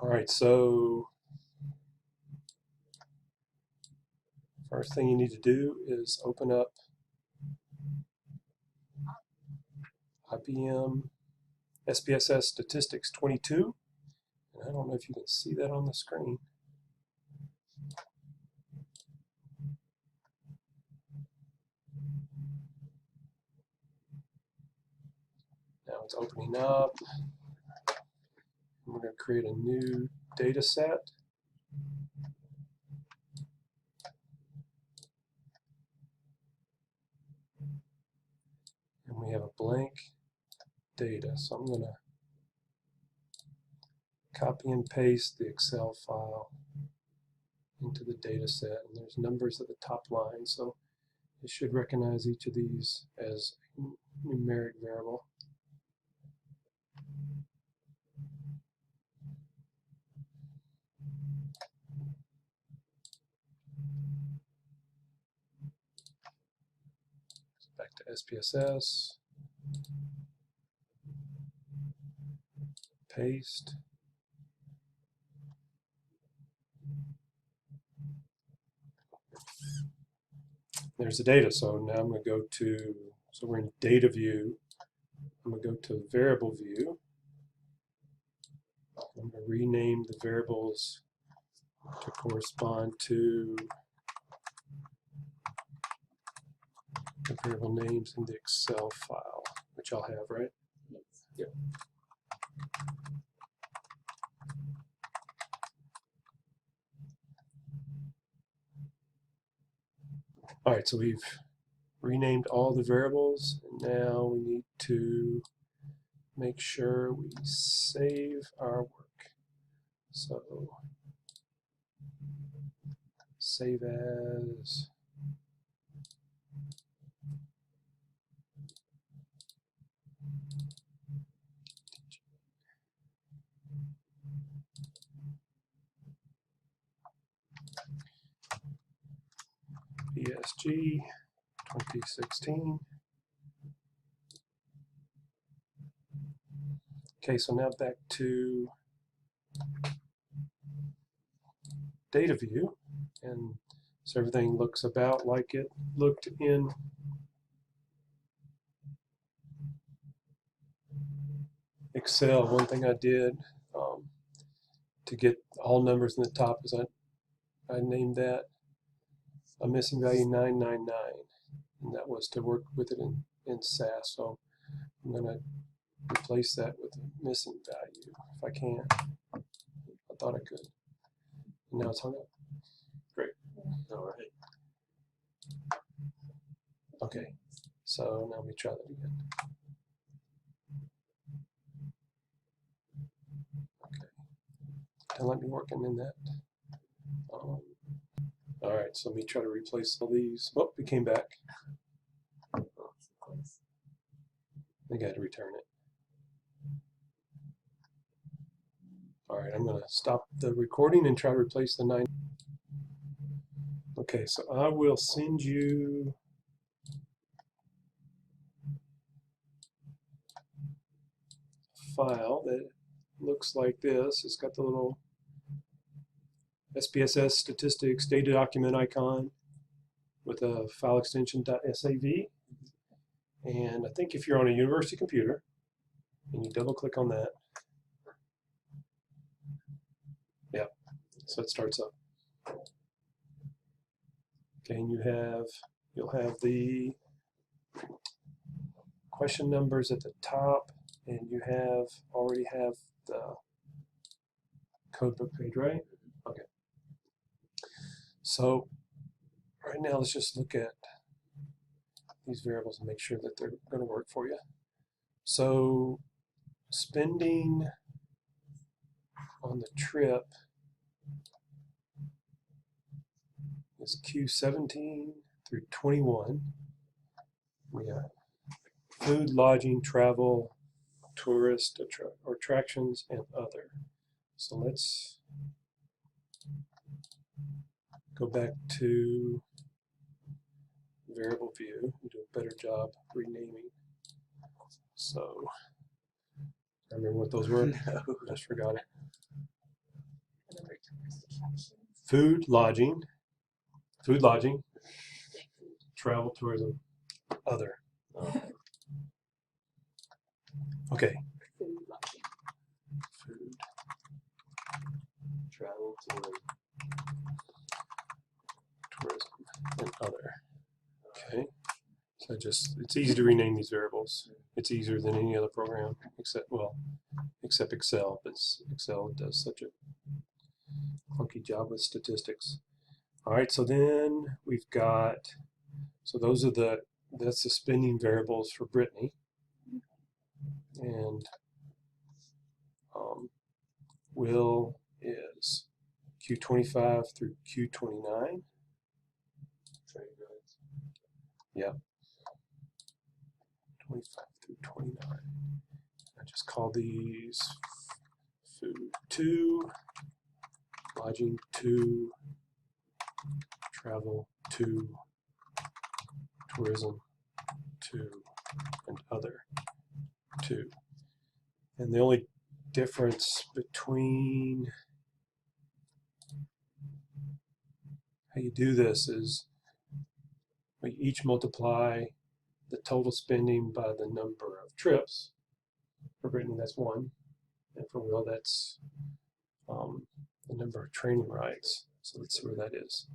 All right, so first thing you need to do is open up IBM SPSS Statistics 22. And I don't know if you can see that on the screen. Now it's opening up. We're going to create a new data set. And we have a blank data. So I'm going to copy and paste the Excel file into the data set. And there's numbers at the top line. So it should recognize each of these as a numeric variable. Back to SPSS, paste. There's the data. So now I'm going to go to, so we're in data view. I'm going to go to variable view. I'm going to rename the variables to correspond to the variable names in the Excel file, which I'll have, right? Yep. All right, so we've renamed all the variables, and now we need to make sure we save our work. So save as. PSG 2016. Okay, so now back to data view, and so everything looks about like it looked in Excel. One thing I did to get all numbers in the top is I named that a missing value 999, and that was to work with it in SAS. So I'm going to replace that with a missing value if I can. I thought I could. And now it's hung up. Great. All right. Okay. So now let me try that again. Okay. Don't let me working in that. All right, so let me try to replace all these. Oh, we came back. I think I had to return it. All right, I'm going to stop the recording and try to replace the 9. Okay, so I will send you a file that looks like this. It's got the little SPSS statistics data document icon with a file extension .sav. And I think if you're on a university computer and you double click on that, yeah, so it starts up. Okay, and you'll have the question numbers at the top, and you already have the codebook page, right? Okay. So right now let's just look at these variables and make sure that they're going to work for you. So spending on the trip is Q17 through 21. We got food, lodging, travel, tourist attractions, and other. So let's go back to variable view and do a better job renaming. So I remember what those were. I just forgot it. Food, lodging, travel, tourism, other. Okay. Food, travel, tourism, and other. Okay. So it's easy to rename these variables. It's easier than any other program except Excel, but Excel does such a funky job with statistics. All right, so then we've got, so that's the spending variables for Brittany. And Will is Q25 through Q29. Yeah. 25 through 29. I just call these food 2, lodging 2, travel 2, tourism 2, and other 2. And the only difference between how you do this is we each multiply the total spending by the number of trips. For Brittany, that's 1. And for Will, that's the number of training rides. So let's see where that is.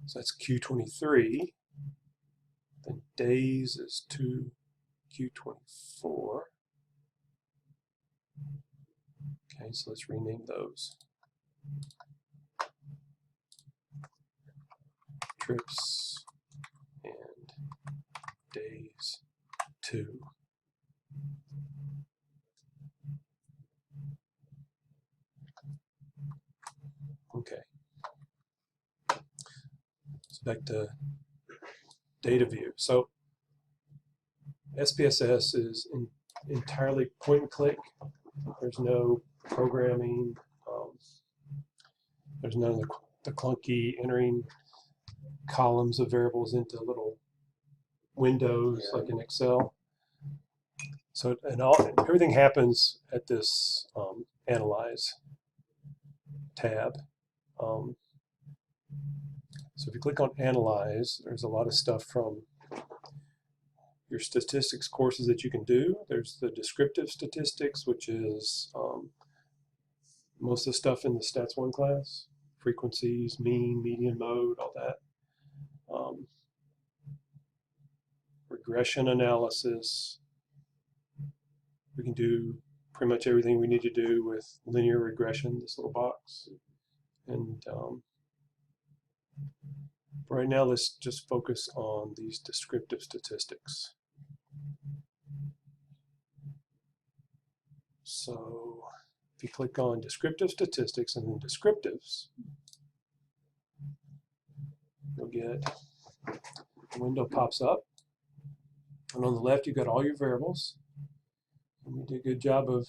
So that's Q23. Then days is 2 Q24. Okay, so let's rename those. Trips and days 2. Okay. So back to data view. So SPSS is entirely point and click. There's no programming. There's none of the clunky entering columns of variables into little windows like in Excel. So everything happens at this Analyze tab. So if you click on Analyze, there's a lot of stuff from your statistics courses that you can do. There's the descriptive statistics, which is most of the stuff in the Stats 1 class, frequencies, mean, median, mode, all that. Regression analysis. We can do pretty much everything we need to do with linear regression, this little box. And right now, let's just focus on these descriptive statistics. So if you click on descriptive statistics and then descriptives, you'll get a window pops up. And on the left, you've got all your variables. And we did a good job of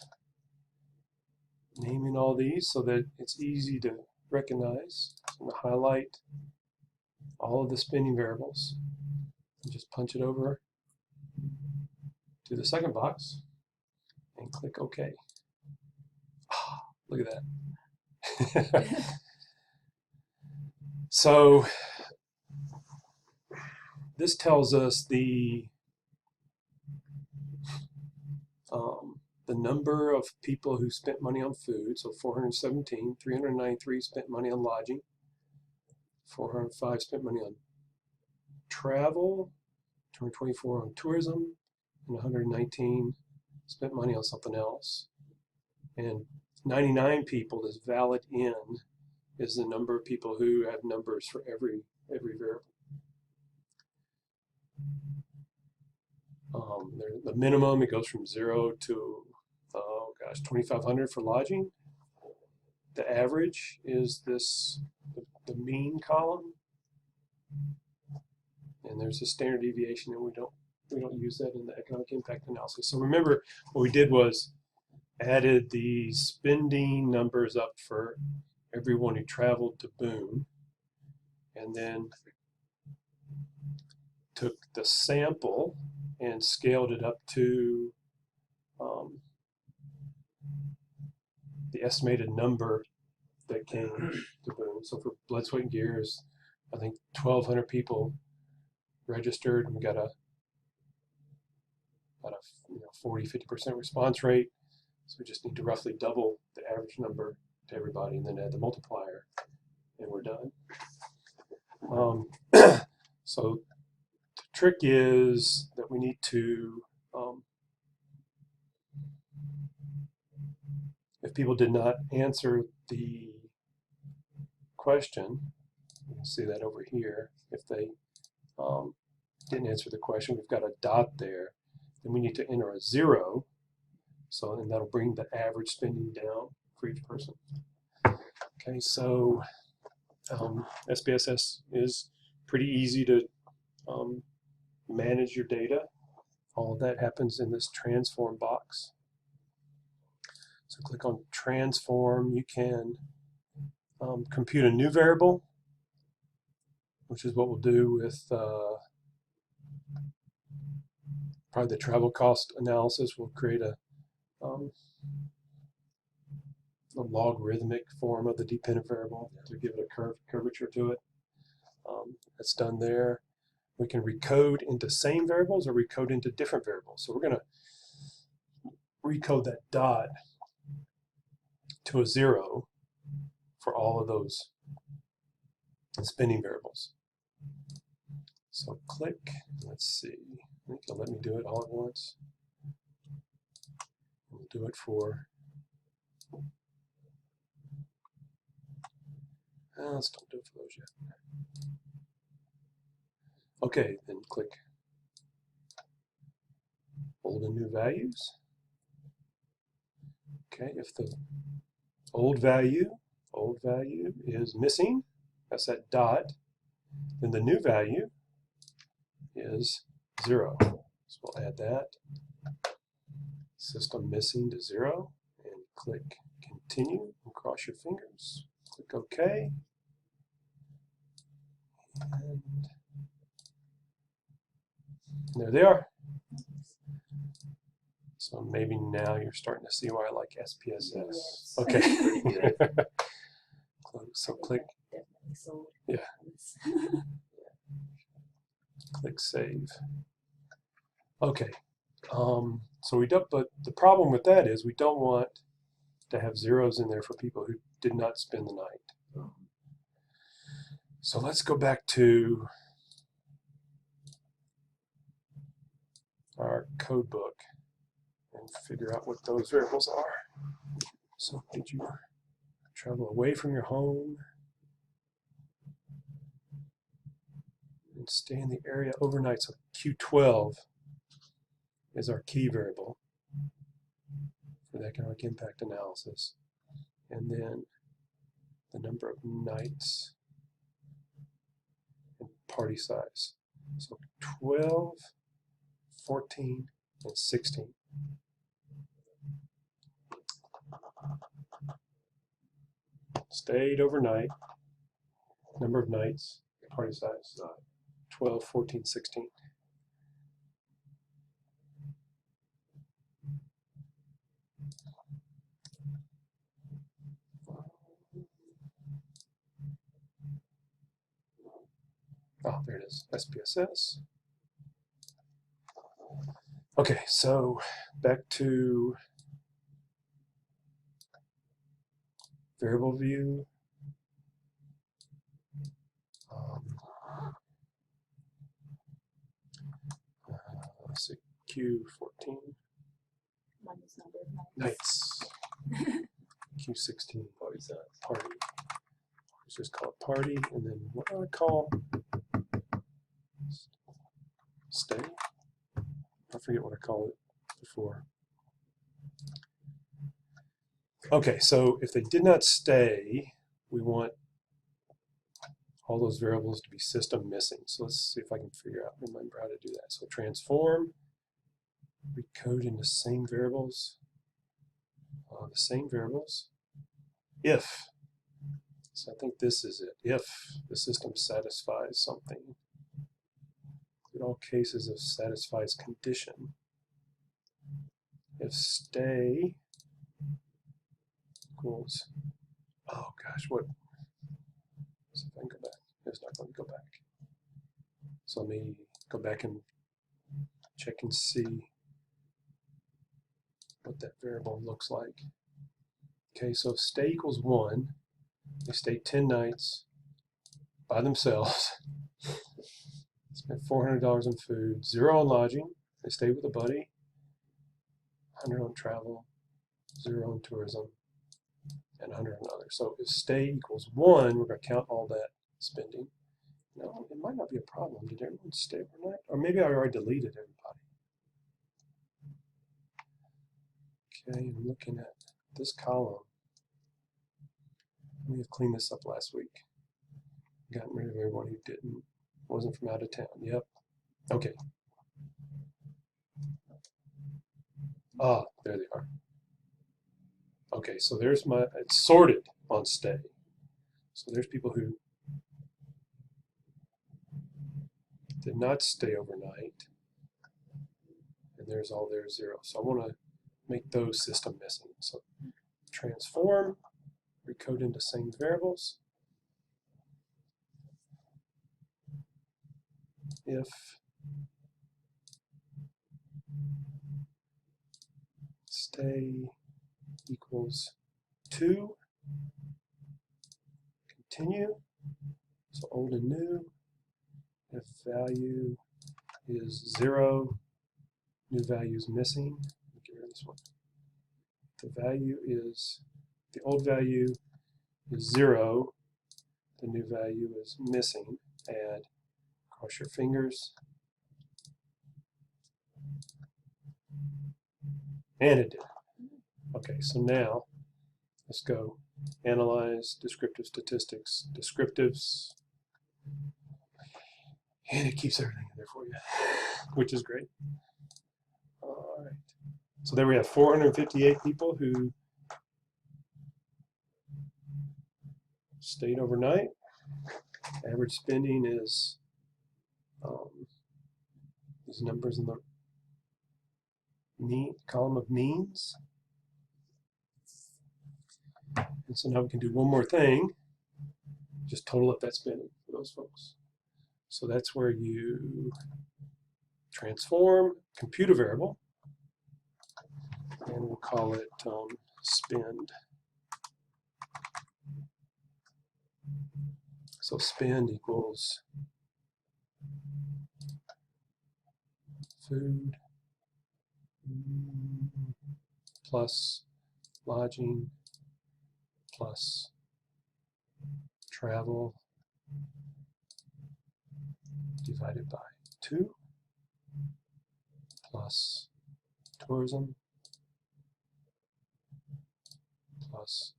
naming all these so that it's easy to recognize. So I'm going to highlight all of the spending variables and just punch it over to the second box and click OK. Oh, look at that. So this tells us the number of people who spent money on food, so 417, 393 spent money on lodging, 405 spent money on travel, 224 on tourism, and 119 spent money on something else. And 99 people is valid in is the number of people who have numbers for every variable. The minimum, it goes from 0 to 2,500 for lodging. The average is the mean column, and there's a standard deviation, and we don't use that in the economic impact analysis. So remember, what we did was added the spending numbers up for everyone who traveled to Boone, and then took the sample and scaled it up to the estimated number that came to Boone. So for Blood, Sweat, and Gears, I think 1,200 people registered, and we got about a 40–50% response rate. So we just need to roughly double the average number to everybody, and then add the multiplier, and we're done. So the trick is that we need to, if people did not answer the question, you can see that over here. If they didn't answer the question, we've got a dot there. Then we need to enter a 0. So, and that'll bring the average spending down for each person. Okay, so SPSS is pretty easy to manage your data. All of that happens in this transform box. So click on transform. You can compute a new variable, which is what we'll do with probably the travel cost analysis. We'll create a logarithmic form of the dependent variable to give it a curvature to it. That's done there. We can recode into same variables or recode into different variables. So we're going to recode that dot to a 0 for all of those spending variables. So click, let's see, I think it'll let me do it all at once. We'll do it for, let's don't do it for those yet. Okay, then click old and new values. Okay, if the old value is missing, that's that dot, then the new value is 0. So we'll add that. System missing to 0, and click continue and cross your fingers. Click OK. And there they are. So maybe now you're starting to see why I like SPSS. Yes. Okay. So click, yeah. Click save. Okay. So we don't, but the problem with that is we don't want to have zeros in there for people who did not spend the night. So let's go back to our code book and figure out what those variables are. So did you travel away from your home and stay in the area overnight? So Q12 is our key variable for the economic impact analysis. And then the number of nights and party size. So 12, 14, and 16. Stayed overnight, number of nights, party size, 12, 14, 16. Oh, there it is, SPSS. Okay, so back to variable view. Let's see, Q14. Nights. Q16. Party. Let's just call it party, and then what do I call? Stay. I forget what I called it before. Okay, so if they did not stay, we want all those variables to be system missing. So let's see if I can remember how to do that. So transform, recode into same variables, if. So I think this is it. If the system satisfies something. In all cases of satisfies condition. If stay equals Oh gosh, what? Let's see if I can go back. It's not going to go back. So let me go back and check and see what that variable looks like. Okay, so stay equals 1. They stayed 10 nights by themselves. Spent $400 on food, 0 on lodging. They stayed with a buddy. 100 on travel, 0 on tourism, and 100 on others. So if stay equals 1, we're going to count all that spending. No, it might not be a problem. Did everyone stay overnight? Or maybe I already deleted everybody. Okay, I'm looking at this column. We have cleaned this up last week. Gotten rid of everyone who wasn't from out of town. Yep. Okay. Ah, there they are. Okay, so there's it's sorted on stay. So there's people who did not stay overnight. And there's all their zeros. So I want to make those system missing. So transform, recode into same variables. If stay equals 2, continue. So old and new. If value is 0, new value is missing. Let me get rid of this one. The value is, the old value is 0, the new value is missing. Add, cross your fingers. And it did. Okay, so now let's go analyze descriptive statistics, descriptives, and it keeps everything in there for you, which is great. All right. So there we have 458 people who stayed overnight. Average spending is these numbers in the column of means. And so now we can do one more thing, just total up that spending for those folks. So that's where you transform, compute a variable, and we'll call it spend. So spend equals food plus lodging plus travel divided by 2 plus tourism plus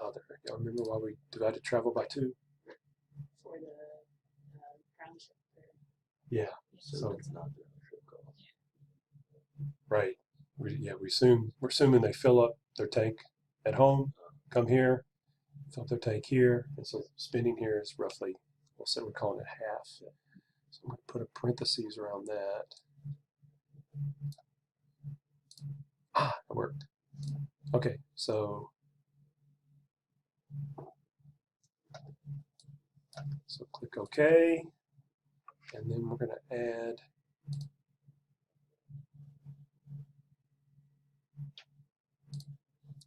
other. Y'all remember why we divided travel by 2? For the ground ship there. Yeah. So it's not the trip cost. Right. We're assuming they fill up their tank at home, come here, fill up their tank here, and so spending here is roughly, we'll say we're calling it half. So I'm going to put a parentheses around that. Ah, it worked. Okay, so click OK, and then we're going to add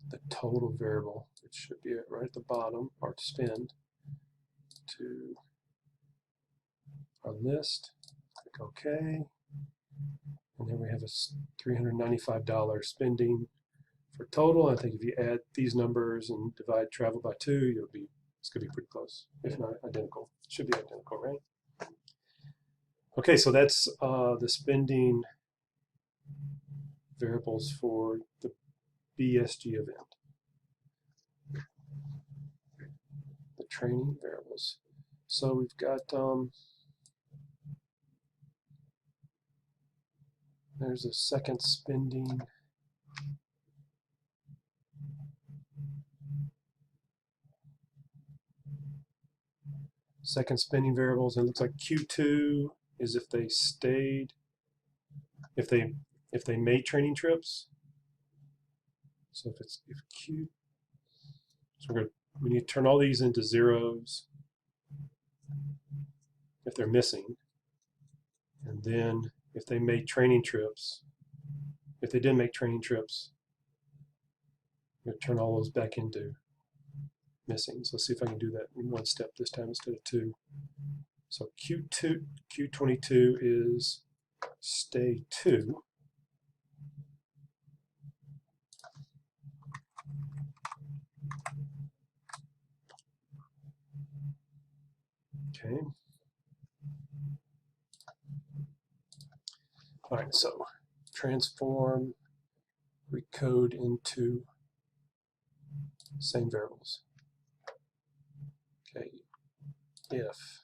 the total variable, which should be right at the bottom, or spend, to our list. Click OK, and then we have a $395 spending for total. I think if you add these numbers and divide travel by 2, it's going to be pretty close, if not identical. It should be identical, right? Okay, so that's the spending variables for the BSG event. The training variables. So we've got there's a second spending. Second spending variables. It looks like Q2 is if they stayed, if they made training trips. So if Q, so we're going to we need to turn all these into zeros if they're missing. And then if they made training trips, if they didn't make training trips, we're going to turn all those back into missing. So let's see if I can do that in one step this time instead of two. So Q22 is stay 2. Okay. All right, so transform, recode into same variables. Okay, if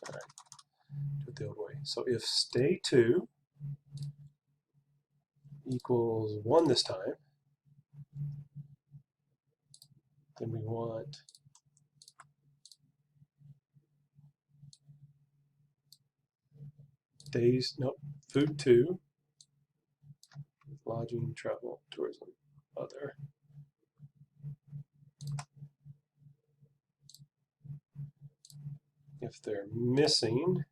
all right, do it the old way. So if stay 2 equals 1 this time, then we want days, nope, food 2, lodging, travel, tourism, other. If they're missing,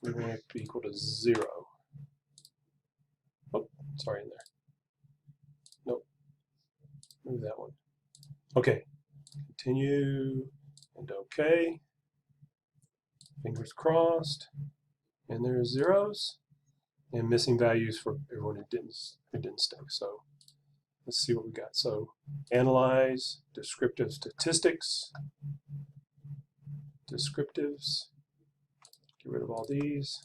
we want it to be equal to 0. Oh, sorry, in there. Nope, move that one. Okay, continue and okay. Fingers crossed. And there's zeros and missing values for everyone who didn't stay. So let's see what we got. So analyze descriptive statistics. Descriptives. Get rid of all these.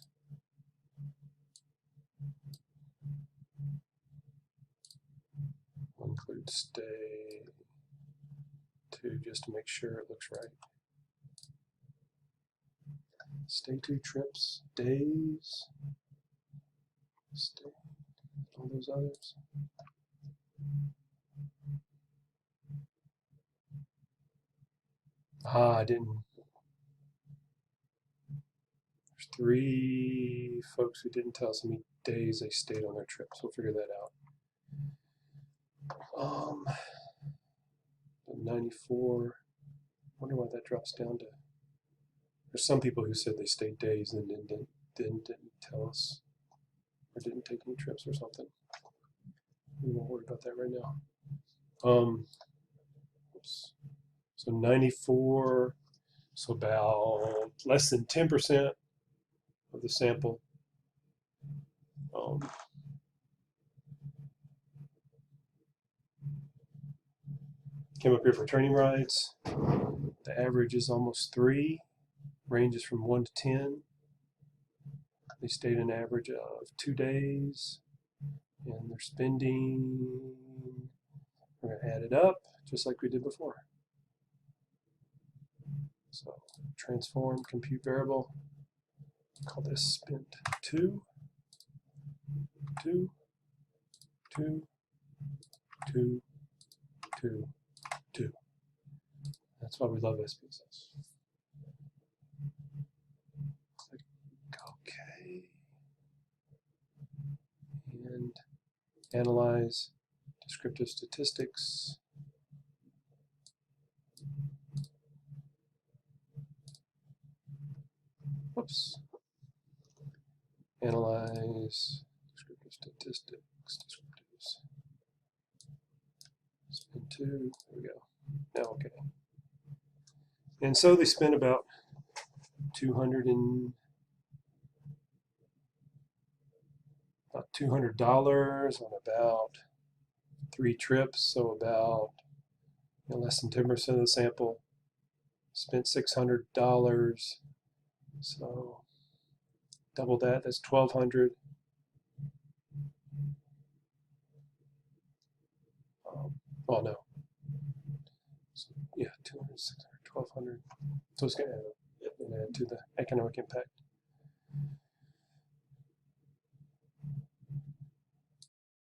We'll include stay 2 just to make sure it looks right. Stay 2 trips, days, stay, all those others. I didn't. There's 3 folks who didn't tell us how many days they stayed on their trips. We'll figure that out. 94. Wonder why that drops down to. There's some people who said they stayed days and didn't tell us, or didn't take any trips or something. We won't worry about that right now. Oops. So 94, so about less than 10% of the sample. Came up here for training rides. The average is almost 3, ranges from 1 to 10. They stayed an average of 2 days, and they're spending, we're going to add it up just like we did before. So transform, compute variable, call this spent 2, 2, 2, 2, 2, 2. That's why we love SPSS. Click OK. And analyze descriptive statistics. Whoops. Analyze descriptive statistics. Descriptives. Spin 2. There we go. Now okay. And so they spent about $200 on about 3 trips, so about less than 10% of the sample. Spent $600, so double that, that's $1,200. Well, no. So, yeah, 200, 600, 1,200. So it's going to add to the economic impact.